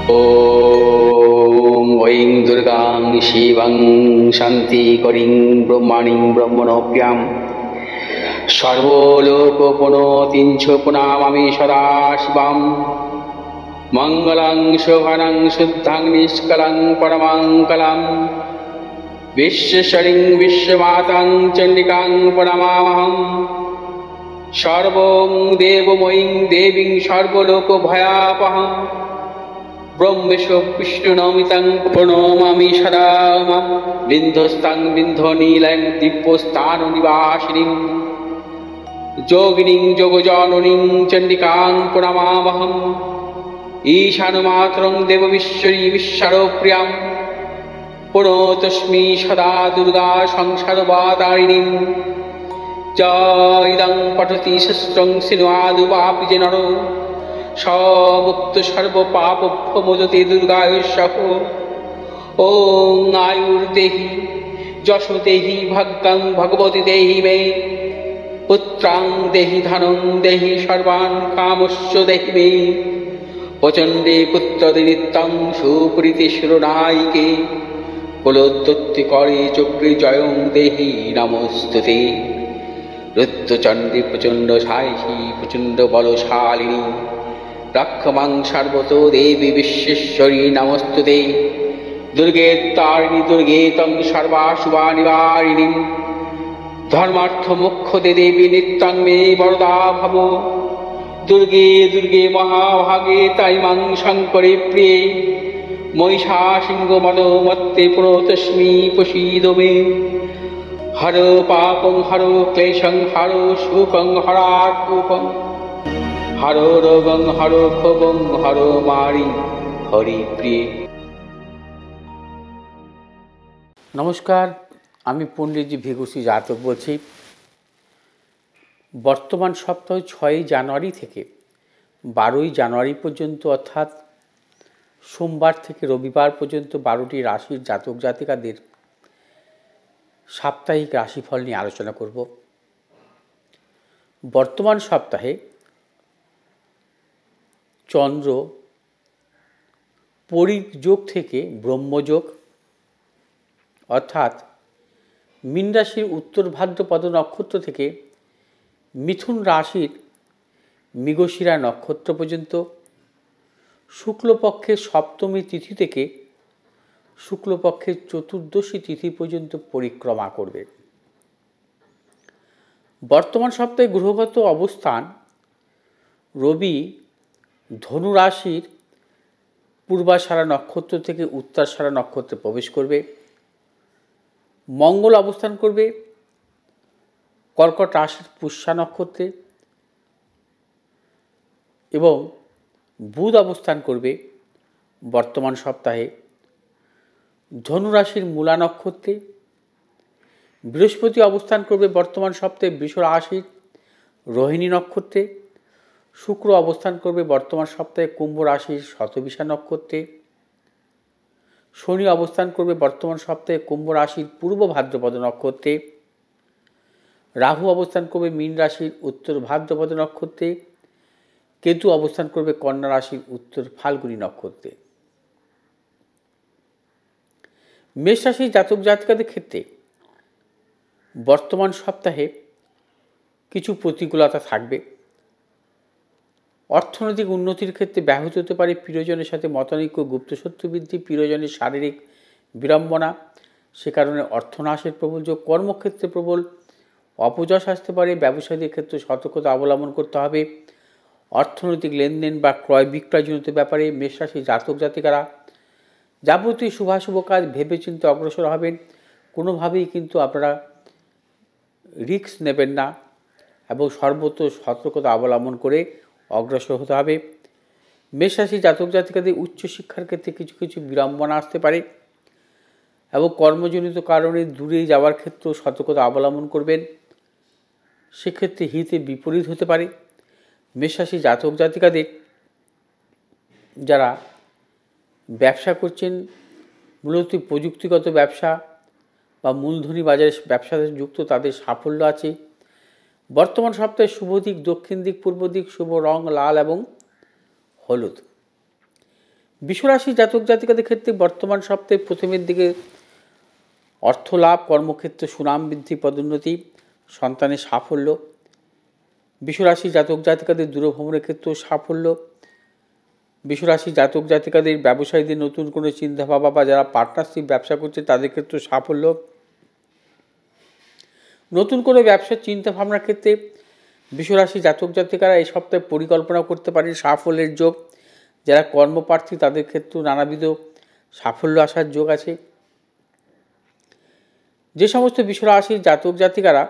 ॐ ऐं दुर्गां शिवं शान्तिकरीं ब्रह्मणीं ब्रह्मणोऽप्यां सर्वलोकपुनोतीं च पुनामामि सदा शिवां मङ्गलं शोभनं शुद्धं निष्कलं परमङ्गलं विश्वेश्वरीं विश्वमातां चण्डिकां प्रणमामहं सर्वं देवमयीं देवीं सर्वलोकभयापहं ब्रह्मेशो विष्णुनमितं प्रणमामि सदा बिन्धस्तां बिन्धनीलं दिव्यस्थाननिवासिनीं योगिनीं योगजननीं चण्डिकां प्रणमामहम् ईशानमात्रं देवविश्वरी विश्वप्रियां प्रणतोऽस्मि सदा दुर्गा संसारवातारिणीं इदं पठति शस्त्रं सिन्वादुवापि च नरो मुक्त सर्वपापभ्यो मोचते दुर्गायुष्यः ॐ आयुर्देहि यशो देहि भाग्यं भगवती देहि मे पुत्रां देहि धनं देहि सर्वान् कामस्य देहि मे प्रचण्डे पुत्रदे नित्यं सुप्रीति शिरोनायिके कुलोत्पत्ति करे चक्रे जयं देहि नमोस्तुते रुद्रचण्डी प्रचण्ड सायिषी प्रचण्ड बलशालिनी रक्षमां सर्वतो देवी विश्वेश्वरी नमोस्तुते दुर्गे तारिणी दुर्गे तं सर्वाशुभानिवारिणीं धर्मार्थ मोक्षदे देवी नित्यं मे वरदा भव दुर्गे दुर्गे महाभागे ताइमां शङ्करे प्रिये महिषासिंहमदोमत्ते प्रणतोऽस्मि प्रसीद मे हर पापं हर क्लेशं हर शोकं हरात्मकं हर रोगं हर क्षोभं हर मारि हरि प्रिय। নমস্কার, আমি পণ্ডিতজি ভিগুসি জাতক বলছি। বর্তমান সপ্তাহ 6 জানুয়ারি থেকে 12 জানুয়ারি পর্যন্ত, অর্থাৎ সোমবার থেকে রবিবার পর্যন্ত 12টি রাশির জাতক জাতিকাদের সাপ্তাহিক রাশিফল নিয়ে আলোচনা করব। বর্তমান সপ্তাহে চন্দ্র পরিযোগ থেকে ব্রহ্মযোগ, অর্থাৎ মীন রাশির উত্তর ভাদ্রপদ নক্ষত্র থেকে মিথুন রাশির মৃগশিরা নক্ষত্র পর্যন্ত, শুক্লপক্ষের সপ্তমী তিথি থেকে শুক্লপক্ষের চতুর্দশী তিথি পর্যন্ত পরিক্রমা করবে। বর্তমান সপ্তাহে গ্রহগত অবস্থান: রবি ধনু রাশির পূর্বাষাঢ়া নক্ষত্র থেকে উত্তরাষাঢ়া নক্ষত্রে প্রবেশ করবে। মঙ্গল অবস্থান করবে কর্কট রাশির পুষ্যা নক্ষত্রে এবং বুধ অবস্থান করবে বর্তমান সপ্তাহে ধনু রাশির মূলা নক্ষত্রে। বৃহস্পতি অবস্থান করবে বর্তমান সপ্তাহে বৃষ রাশির রোহিণী নক্ষত্রে। শুক্র অবস্থান করবে বর্তমান সপ্তাহে কুম্ভ রাশির শতবিশা নক্ষত্রে। শনি অবস্থান করবে বর্তমান সপ্তাহে কুম্ভ রাশির পূর্ব ভাদ্রপদ নক্ষত্রে। রাহু অবস্থান করবে মীন রাশির উত্তর ভাদ্রপদ নক্ষত্রে। কেতু অবস্থান করবে কন্যা রাশির উত্তর ফাল্গুনী নক্ষত্রে। মেষ রাশির জাতক জাতিকাদের ক্ষেত্রে বর্তমান সপ্তাহে কিছু প্রতিকূলতা থাকবে। অর্থনৈতিক উন্নতির ক্ষেত্রে ব্যাহত হতে পারে প্রিয়জনের সাথে মতানৈক্য, গুপ্তশত্রু বৃদ্ধি, প্রিয়জনের শারীরিক বিড়ম্বনা, সে কারণে অর্থনাশের প্রবল যোগ। কর্মক্ষেত্রে প্রবল অপযশ আসতে পারে। ব্যবসায়ীদের ক্ষেত্রে সতর্কতা অবলম্বন করতে হবে। অর্থনৈতিক লেনদেন বা ক্রয় বিক্রয়জনিত ব্যাপারে মেষ রাশির জাতক জাতিকারা যাবতীয় শুভাশুভ কাজ ভেবেচিন্তে অগ্রসর হবেন। কোনোভাবেই কিন্তু আপনারা রিস্ক নেবেন না এবং সর্বত্র সতর্কতা অবলম্বন করে অগ্রসর হতে হবে। মেষ রাশির জাতক জাতিকাদের উচ্চশিক্ষার ক্ষেত্রে কিছু কিছু বিড়ম্বনা আসতে পারে এবং কর্মজনিত কারণে দূরে যাওয়ার ক্ষেত্রেও সতর্কতা অবলম্বন করবেন, সেক্ষেত্রে হিতে বিপরীত হতে পারে। মেষ রাশির জাতক জাতিকাদের যারা ব্যবসা করছেন, মূলত প্রযুক্তিগত ব্যবসা বা মূলধনী বাজারে ব্যবসাতে যুক্ত, তাদের সাফল্য আছে। বর্তমান সপ্তাহে শুভ দিক দক্ষিণ দিক, পূর্ব দিক, শুভ রং লাল এবং হলুদ। বিশ্বরাশি জাতক জাতিকাদের ক্ষেত্রে বর্তমান সপ্তাহে প্রথমের দিকে অর্থ লাভ, কর্মক্ষেত্রে সুনাম বৃদ্ধি, পদোন্নতি, সন্তানের সাফল্য। বিশ্বরাশি জাতক জাতিকাদের দূরভ্রমণের ক্ষেত্রেও সাফল্য। বিশ্বরাশি জাতক জাতিকাদের ব্যবসায়ীদের নতুন কোনো চিন্তা ভাবনা বা যারা পার্টনারশিপ ব্যবসা করছে তাদের ক্ষেত্রেও সাফল্য। নতুন কোনো ব্যবসার চিন্তা ভাবনার ক্ষেত্রে বিশ্বরাশি জাতক জাতিকারা এই সপ্তাহে পরিকল্পনা করতে পারেন, সাফল্যের যোগ। যারা কর্মপ্রার্থী তাদের ক্ষেত্রেও নানাবিধ সাফল্য আসার যোগ আছে। যে সমস্ত বিশ্বরাশির জাতক জাতিকারা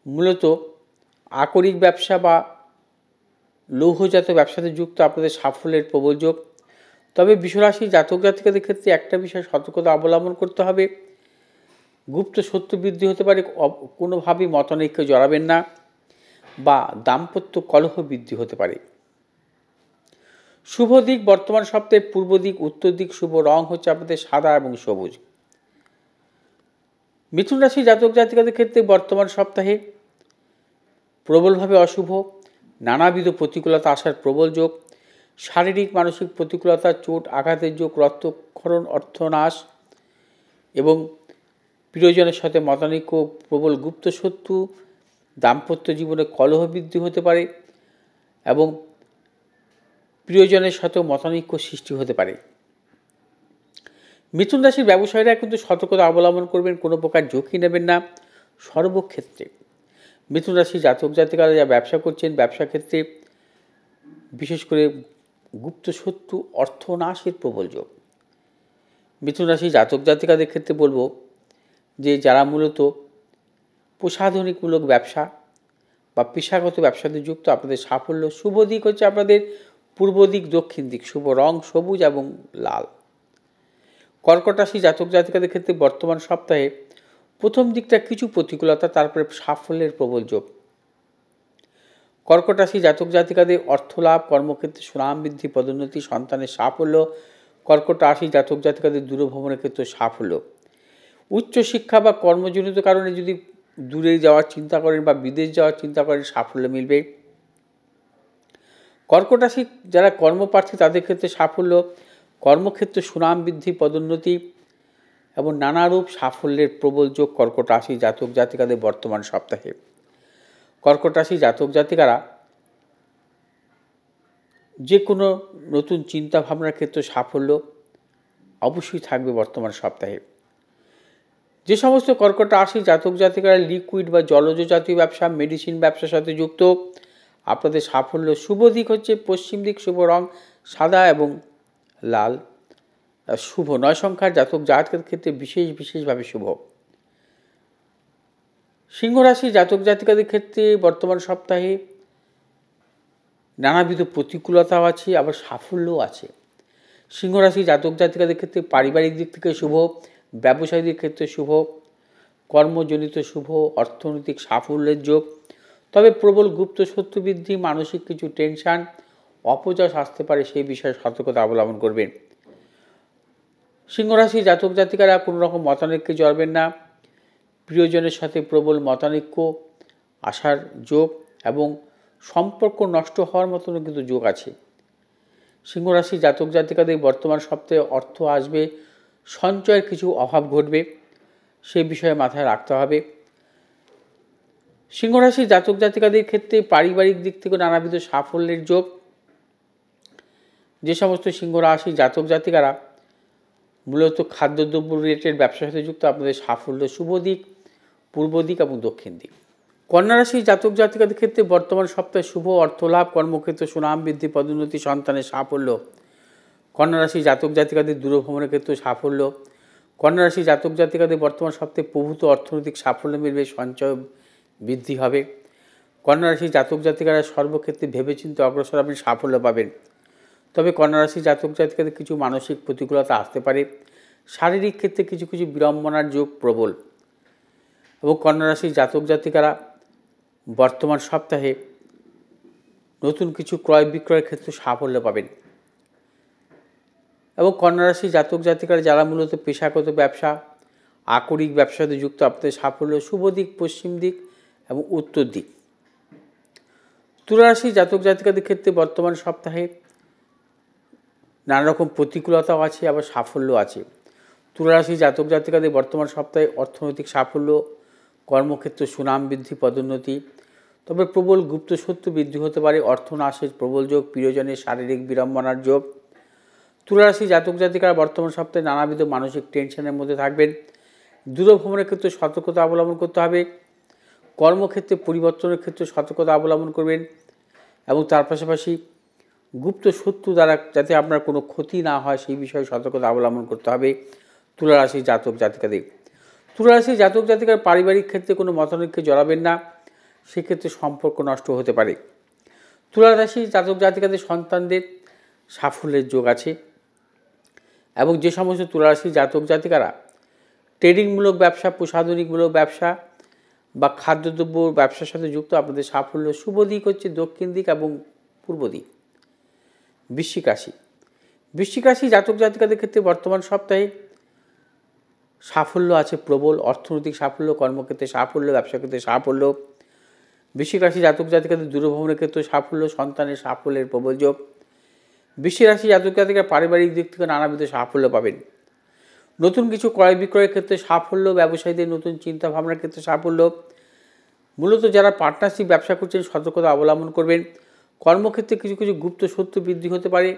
মূলত আকরিক ব্যবসা বা লৌহজাত ব্যবসাতে যুক্ত, আপনাদের সাফল্যের প্রবল যোগ। তবে বিশ্বরাশির জাতক জাতিকাদের ক্ষেত্রে একটা বিষয় সতর্কতা অবলম্বন করতে হবে, গুপ্ত শত্রু বৃদ্ধি হতে পারে, কোনোভাবেই মতানৈক্যে জড়াবেন না বা দাম্পত্য কলহ বৃদ্ধি হতে পারে। শুভ দিক বর্তমান সপ্তাহে পূর্ব দিক, উত্তর দিক। শুভ রং হচ্ছে আপনাদের সাদা এবং সবুজ। মিথুন রাশি জাতক জাতিকাদের ক্ষেত্রে বর্তমান সপ্তাহে প্রবলভাবে অশুভ, নানাবিধ প্রতিকূলতা আসার প্রবল যোগ। শারীরিক মানসিক প্রতিকূলতা, চোট আঘাতের যোগ, রক্তক্ষরণ, অর্থনাশ এবং প্রিয়জনের সাথে মতানৈক্য, প্রবল গুপ্ত শত্রু, দাম্পত্য জীবনে কলহ বৃদ্ধি হতে পারে এবং প্রিয়জনের সাথেও মতানৈক্য সৃষ্টি হতে পারে। মিথুন রাশির ব্যবসায়ীরা কিন্তু সতর্কতা অবলম্বন করবেন, কোনো প্রকার ঝুঁকি নেবেন না সর্বক্ষেত্রে। মিথুন রাশির জাতক জাতিকারা যা ব্যবসা করছেন, ব্যবসা ক্ষেত্রে বিশেষ করে গুপ্ত শত্রু, অর্থনাশের প্রবল যোগ। মিথুন রাশির জাতক জাতিকাদের ক্ষেত্রে বলবো যে যারা মূলত প্রসাধনিকমূলক ব্যবসা বা পেশাগত ব্যবসাতে যুক্ত, আপনাদের সাফল্য। শুভ দিক হচ্ছে আপনাদের পূর্ব দিক, দক্ষিণ দিক। শুভ রং সবুজ এবং লাল। কর্কট রাশি জাতক জাতিকাদের ক্ষেত্রে বর্তমান সপ্তাহে প্রথম দিকটা কিছু প্রতিকূলতা, তারপরে সাফল্যের প্রবল যোগ। কর্কট রাশি জাতক জাতিকাদের অর্থ লাভ, কর্মক্ষেত্রে সুনাম বৃদ্ধি, পদোন্নতি, সন্তানের সাফল্য। কর্কট রাশি জাতক জাতিকাদের দূরভ্রমণের ক্ষেত্রে সাফল্য। উচ্চশিক্ষা বা কর্মজনিত কারণে যদি দূরে যাওয়ার চিন্তা করেন বা বিদেশ যাওয়ার চিন্তা করেন, সাফল্য মিলবে। কর্কট রাশি যারা কর্মপ্রার্থী তাদের ক্ষেত্রে সাফল্য, কর্মক্ষেত্রে সুনাম বৃদ্ধি, পদোন্নতি এবং নানারূপ সাফল্যের প্রবল যোগ কর্কট রাশি জাতক জাতিকাদের বর্তমান সপ্তাহে। কর্কট রাশি জাতক জাতিকারা যে কোনো নতুন চিন্তা ভাবনার ক্ষেত্রে সাফল্য অবশ্যই থাকবে বর্তমান সপ্তাহে। যে সমস্ত কর্কট রাশি জাতক জাতিকারা লিকুইড বা জলজ জাতীয় ব্যবসা, মেডিসিন ব্যবসার সাথে যুক্ত, আপনাদের সাফল্য। শুভ দিক হচ্ছে পশ্চিম দিক। শুভ রং সাদা এবং লাল। শুভ 9 সংখ্যার জাতক জাতকের ক্ষেত্রে বিশেষভাবে শুভ। সিংহ রাশি জাতক জাতিকাদের ক্ষেত্রে বর্তমান সপ্তাহে নানাবিধ প্রতিকূলতাও আছে, আবার সাফল্যও আছে। সিংহ রাশি জাতক জাতিকাদের ক্ষেত্রে পারিবারিক দিক থেকে শুভ, ব্যবসায়ীদের ক্ষেত্রে শুভ, কর্মজনিত শুভ, অর্থনৈতিক সাফল্যের যোগ। তবে প্রবল গুপ্ত শত্রু বৃদ্ধি, মানসিক কিছু টেনশন, অপযশ আসতে পারে, সেই বিষয়ে সতর্কতা অবলম্বন করবেন। সিংহ রাশি জাতক জাতিকারা কোনো রকম মতানৈক্যে জড়াবেন না। প্রিয়জনের সাথে প্রবল মতানৈক্য আসার যোগ এবং সম্পর্ক নষ্ট হওয়ার মতনও কিন্তু যোগ আছে। সিংহ রাশি জাতক জাতিকাদের বর্তমান সপ্তাহে অর্থ আসবে, সঞ্চয়ের কিছু অভাব ঘটবে, সে বিষয়ে মাথায় রাখতে হবে। সিংহ রাশি জাতক জাতিকাদের ক্ষেত্রে পারিবারিক দিক থেকে নানাবিধ সাফল্যের যোগ। যে সমস্ত সিংহ রাশি জাতক জাতিকারা মূলত খাদ্যদ্রব্য রিলেটেড ব্যবসার সাথে যুক্ত, আপনাদের সাফল্য। শুভ দিক পূর্ব দিক এবং দক্ষিণ দিক। কন্যা রাশি জাতক জাতিকাদের ক্ষেত্রে বর্তমান সপ্তাহে শুভ, অর্থ লাভ, কর্মক্ষেত্রে সুনাম বৃদ্ধি, পদোন্নতি, সন্তানের সাফল্য। কন্যা রাশি জাতক জাতিকাদের দূরভ্রমণের ক্ষেত্রে সাফল্য। কন্যা রাশি জাতক জাতিকাদের বর্তমান সপ্তাহে প্রভূত অর্থনৈতিক সাফল্য মিলবে, সঞ্চয় বৃদ্ধি হবে। কন্যা রাশি জাতক জাতিকারা সর্বক্ষেত্রে ভেবেচিন্তে অগ্রসর আপনি সাফল্য পাবেন। তবে কন্যা রাশি জাতক জাতিকাদের কিছু মানসিক প্রতিকূলতা আসতে পারে, শারীরিক ক্ষেত্রে কিছু বিড়ম্বনার যোগ প্রবল। এবং কন্যা রাশি জাতক জাতিকারা বর্তমান সপ্তাহে নতুন কিছু ক্রয় বিক্রয়ের ক্ষেত্রে সাফল্য পাবেন। এবং কন্যা রাশি জাতক জাতিকারা যারা মূলত পেশাগত ব্যবসা, আকরিক ব্যবসাতে যুক্ত, আপনাদের সাফল্য। শুভ দিক পশ্চিম দিক এবং উত্তর দিক। তুলা রাশি জাতক জাতিকাদের ক্ষেত্রে বর্তমান সপ্তাহে নানা রকম প্রতিকূলতাও আছে, আবার সাফল্য আছে। তুলা রাশি জাতক জাতিকাদের বর্তমান সপ্তাহে অর্থনৈতিক সাফল্য, কর্মক্ষেত্রে সুনাম বৃদ্ধি, পদোন্নতি, তবে প্রবল গুপ্ত শত্রু বৃদ্ধি হতে পারে। অর্থনাশের প্রবল যোগ, প্রিয়জনের শারীরিক বিড়ম্বনার যোগ। তুলা রাশি জাতক জাতিকারা বর্তমান সপ্তাহে নানাবিধ মানসিক টেনশনের মধ্যে থাকবেন। দূরভ্রমণের ক্ষেত্রে সতর্কতা অবলম্বন করতে হবে। কর্মক্ষেত্রে পরিবর্তনের ক্ষেত্রে সতর্কতা অবলম্বন করবেন, এবং তার পাশাপাশি গুপ্ত শত্রু দ্বারা যাতে আপনার কোনো ক্ষতি না হয় সেই বিষয়ে সতর্কতা অবলম্বন করতে হবে তুলা রাশির জাতক জাতিকাদের। তুলা রাশির জাতক জাতিকার পারিবারিক ক্ষেত্রে কোনো মতানৈক্যে জড়াবেন না, সেক্ষেত্রে সম্পর্ক নষ্ট হতে পারে। তুলা রাশির জাতক জাতিকাদের সন্তানদের সাফল্যের যোগ আছে, এবং যে সমস্ত তুলা রাশির জাতক জাতিকারা ট্রেডিংমূলক ব্যবসা, প্রসাধনিকমূলক ব্যবসা বা খাদ্যদ্রব্য ব্যবসার সাথে যুক্ত, আপনাদের সাফল্য শুভ দিক হচ্ছে দক্ষিণ দিক এবং পূর্ব দিক। বৃশ্চিক রাশি, বৃশ্চিক রাশি জাতক জাতিকাদের ক্ষেত্রে বর্তমান সপ্তাহে সাফল্য আছে প্রবল। অর্থনৈতিক সাফল্য, কর্মক্ষেত্রে সাফল্য, ব্যবসা ক্ষেত্রে সাফল্য। বৃশ্চিক রাশি জাতক জাতিকাদের দূরভ্রমণের ক্ষেত্রে সাফল্য, সন্তানের সাফল্যের প্রবল যোগ। বৃশ্চিক রাশি জাতক জাতিকারা পারিবারিক দিক থেকে নানাবিধ সাফল্য পাবেন। নতুন কিছু ক্রয় বিক্রয়ের ক্ষেত্রে সাফল্য, ব্যবসায়ীদের নতুন চিন্তা ভাবনার ক্ষেত্রে সাফল্য। মূলত যারা পার্টনারশিপ ব্যবসা করছেন সতর্কতা অবলম্বন করবেন। কর্মক্ষেত্রে কিছু কিছু গুপ্ত শত্রু বৃদ্ধি হতে পারে,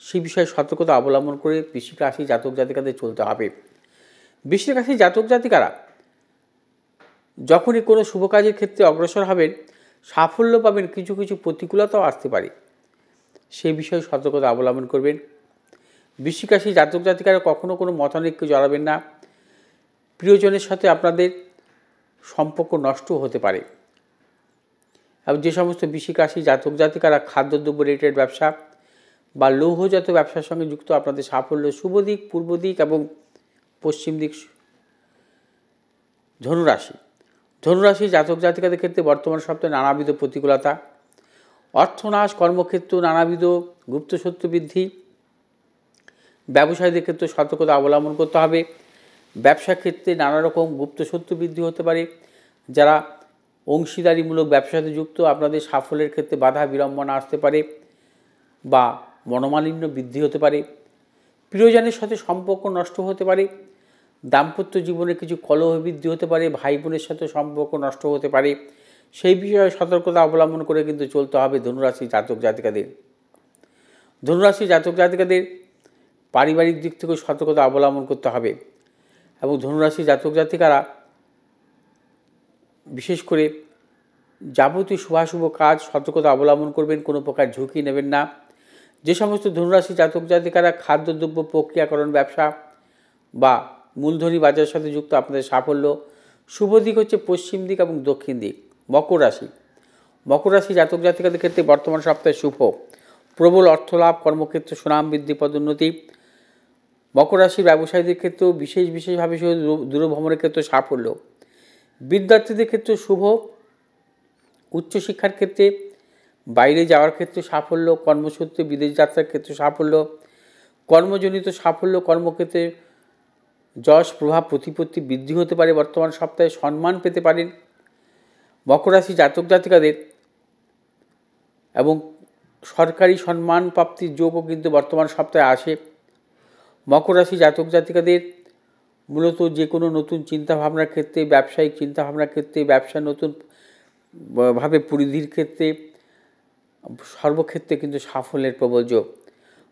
সেই বিষয়ে সতর্কতা অবলম্বন করে বৃশ্চিক রাশি জাতক জাতিকাদের চলতে হবে। বৃশ্চিক রাশি জাতক জাতিকারা যখনই কোনো শুভ কাজের ক্ষেত্রে অগ্রসর হবেন সাফল্য পাবেন, কিছু কিছু প্রতিকূলতাও আসতে পারে, সেই বিষয়ে সতর্কতা অবলম্বন করবেন। বৃশ্চিক রাশি জাতক জাতিকারা কখনো কোনো মতানৈক্যে জড়াবেন না। প্রিয়জনের সাথে আপনাদের সম্পর্ক নষ্ট হতে পারে। এবং যে সমস্ত বৃশ্চিক রাশি জাতক জাতিকারা খাদ্যদ্রব্য রিলেটেড ব্যবসা বা লৌহজাত ব্যবসার সঙ্গে যুক্ত, আপনাদের সাফল্য শুভ দিক পূর্ব দিক এবং পশ্চিম দিক। ধনুরাশি, ধনুরাশি জাতক জাতিকাদের ক্ষেত্রে বর্তমান সপ্তাহে নানাবিধ প্রতিকূলতা, অর্থনাশ, কর্মক্ষেত্র নানাবিধ গুপ্তশত্রু বৃদ্ধি। ব্যবসায়ীদের ক্ষেত্রে সতর্কতা অবলম্বন করতে হবে। ব্যবসা ক্ষেত্রে নানা রকম গুপ্তশত্রু বৃদ্ধি হতে পারে। যারা অংশীদারিমূলক ব্যবসার সাথে যুক্ত, আপনাদের সাফল্যের ক্ষেত্রে বাধা বিড়ম্বনা আসতে পারে বা মনোমালিন্য বৃদ্ধি হতে পারে। প্রিয়জনের সাথে সম্পর্ক নষ্ট হতে পারে। দাম্পত্য জীবনে কিছু কলহ বৃদ্ধি হতে পারে। ভাই বোনের সাথে সম্পর্ক নষ্ট হতে পারে, সেই বিষয়ে সতর্কতা অবলম্বন করে কিন্তু চলতে হবে ধনুরাশি জাতক জাতিকাদের। ধনুরাশি জাতক জাতিকাদের পারিবারিক দিক থেকেও সতর্কতা অবলম্বন করতে হবে, এবং ধনুরাশি জাতক জাতিকারা বিশেষ করে যাবতীয় শুভাশুভ কাজ সতর্কতা অবলম্বন করবেন, কোনো প্রকার ঝুঁকি নেবেন না। যে সমস্ত ধনুরাশি জাতক জাতিকারা খাদ্যদ্রব্য প্রক্রিয়াকরণ ব্যবসা বা মূলধনী বাজারের সাথে যুক্ত, আপনাদের সাফল্য শুভ দিক হচ্ছে পশ্চিম দিক এবং দক্ষিণ দিক। মকর রাশি, মকর রাশি জাতক জাতিকাদের ক্ষেত্রে বর্তমান সপ্তাহে শুভ, প্রবল অর্থলাভ, কর্মক্ষেত্রে সুনাম বৃদ্ধি, পদোন্নতি। মকর রাশির ব্যবসায়ীদের ক্ষেত্রেও বিশেষভাবে দূরভ্রমণের ক্ষেত্রে সাফল্য। বিদ্যার্থীদের ক্ষেত্রে শুভ, উচ্চশিক্ষার ক্ষেত্রে বাইরে যাওয়ার ক্ষেত্রে সাফল্য, কর্মসূত্রে বিদেশ যাত্রার ক্ষেত্রে সাফল্য, কর্মজনিত সাফল্য, কর্মক্ষেত্রে যশ প্রভাব প্রতিপত্তি বৃদ্ধি হতে পারে। বর্তমান সপ্তাহে সম্মান পেতে পারেন মকর রাশি জাতক জাতিকাদের, এবং সরকারি সম্মান প্রাপ্তির যোগও কিন্তু বর্তমান সপ্তাহে আসে। মকর রাশি জাতক জাতিকাদের মূলত যে কোনো নতুন চিন্তাভাবনার ক্ষেত্রে, ব্যবসায়িক চিন্তাভাবনার ক্ষেত্রে, ব্যবসা নতুন ভাবে পরিধির ক্ষেত্রে, সর্বক্ষেত্রে কিন্তু সাফল্যের প্রবল যোগ।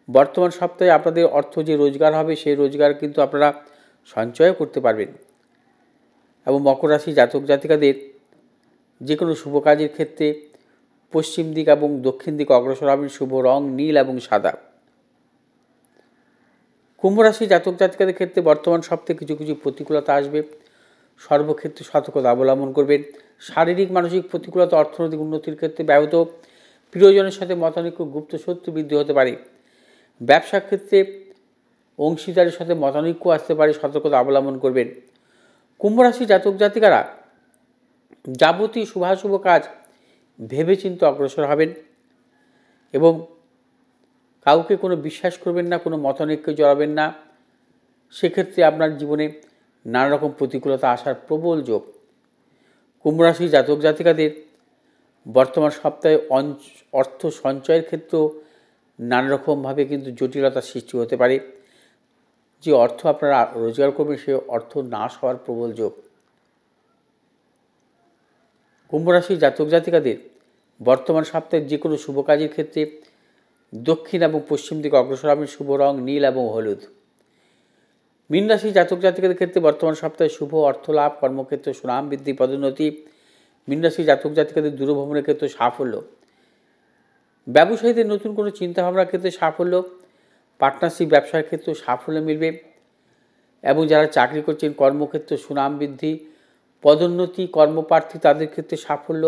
বর্তমান সপ্তাহে আপনাদের অর্থ যে রোজগার হবে সেই রোজগার কিন্তু আপনারা সঞ্চয় করতে পারবেন, এবং মকর রাশি জাতক জাতিকাদের যে কোনো শুভ কাজের ক্ষেত্রে পশ্চিম দিক এবং দক্ষিণ দিক অগ্রসর হবেন। শুভ রং নীল এবং সাদা। কুম্ভ রাশি জাতক জাতিকাদের ক্ষেত্রে বর্তমান সপ্তাহে কিছু কিছু প্রতিকূলতা আসবে, সর্বক্ষেত্রে সতর্কতা অবলম্বন করবেন। শারীরিক মানসিক প্রতিকূলতা অর্থনৈতিক উন্নতির ক্ষেত্রে ব্যাহত, প্রিয়জনের সাথে মতানৈক্য, গুপ্ত শত্রু বৃদ্ধি হতে পারে। ব্যবসার ক্ষেত্রে অংশীদারের সাথে মতানৈক্য আসতে পারে, সতর্কতা অবলম্বন করবেন। কুম্ভ রাশি জাতক জাতিকারা যাবতীয় শুভাশুভ কাজ ভেবেচিন্তে অগ্রসর হবেন, এবং কাউকে কোনো বিশ্বাস করবেন না, কোনো মতানৈক্যে জড়াবেন না, সেক্ষেত্রে আপনার জীবনে নানা রকম প্রতিকূলতা আসার প্রবল যোগ। কুম্ভ রাশি জাতক জাতিকাদের বর্তমান সপ্তাহে অর্থ সঞ্চয়ের ক্ষেত্রেও নানা রকমভাবে কিন্তু জটিলতার সৃষ্টি হতে পারে। যে অর্থ আপনারা রোজগার করবেন সে অর্থ নাশ হওয়ার প্রবল যোগ। কুম্ভ রাশির জাতক জাতিকাদের বর্তমান সপ্তাহে যে কোনো শুভ কাজের ক্ষেত্রে দক্ষিণ এবং পশ্চিম দিকে অগ্রসর হবেন। শুভ রং নীল এবং হলুদ। মীন রাশির জাতক জাতিকাদের ক্ষেত্রে বর্তমান সপ্তাহে শুভ অর্থ লাভ, কর্মক্ষেত্রে সুনাম বৃদ্ধি, পদোন্নতি। মীন রাশির জাতক জাতিকাদের দূরভ্রমণের ক্ষেত্রে সাফল্য, ব্যবসায়ীদের নতুন কোনো চিন্তাভাবনার ক্ষেত্রে সাফল্য, পার্টনারশিপ ব্যবসার ক্ষেত্রে সাফল্য মিলবে এবং যারা চাকরি করছেন কর্মক্ষেত্রে সুনাম বৃদ্ধি, পদোন্নতি, কর্মপ্রার্থী তাদের ক্ষেত্রে সাফল্য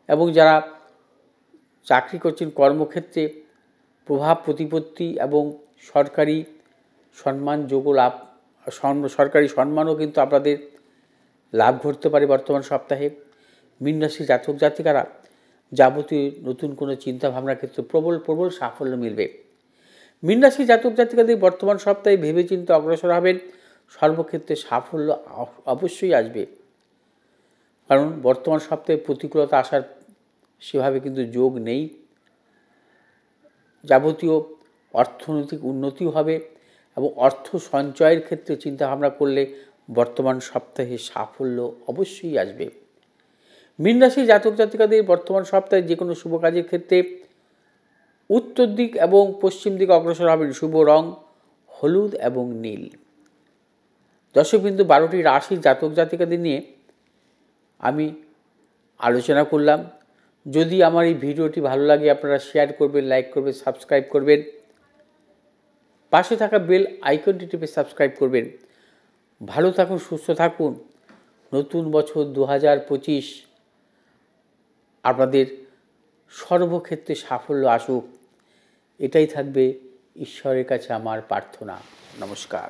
এবং যারা চাকরি করছেন কর্মক্ষেত্রে প্রভাব প্রতিপত্তি এবং সরকারি সম্মানযোগ্য লাভ, সরকারি সম্মানও কিন্তু আপনাদের লাভ ঘটতে পারে বর্তমান সপ্তাহে। মীন রাশির জাতক জাতিকারা যাবতীয় নতুন কোনো চিন্তাভাবনার ক্ষেত্রে প্রবল সাফল্য মিলবে। মীন রাশির জাতক জাতিকাদের বর্তমান সপ্তাহে ভেবেচিন্তে অগ্রসর হবেন। সর্বক্ষেত্রে সাফল্য অবশ্যই আসবে, কারণ বর্তমান সপ্তাহে প্রতিকূলতা আসার সেভাবে কিন্তু যোগ নেই। যাবতীয় অর্থনৈতিক উন্নতিও হবে এবং অর্থ সঞ্চয়ের ক্ষেত্রে চিন্তাভাবনা করলে বর্তমান সপ্তাহে সাফল্য অবশ্যই আসবে। মীন রাশির জাতক জাতিকাদের বর্তমান সপ্তাহে যে কোনো শুভ কাজের ক্ষেত্রে উত্তর দিক এবং পশ্চিম দিকে অগ্রসর হবেন। শুভ রং হলুদ এবং নীল। দর্শকবিন্দু, 12টি রাশির জাতক জাতিকাদের নিয়ে আমি আলোচনা করলাম। যদি আমার এই ভিডিওটি ভালো লাগে আপনারা শেয়ার করবেন, লাইক করবেন, সাবস্ক্রাইব করবেন, পাশে থাকা বেল আইকনটি টিপে সাবস্ক্রাইব করবেন। ভালো থাকুন, সুস্থ থাকুন। নতুন বছর 2025 আপনাদের সর্বক্ষেত্রে সাফল্য আসুক, এটাই থাকবে ঈশ্বরের কাছে আমার প্রার্থনা। নমস্কার।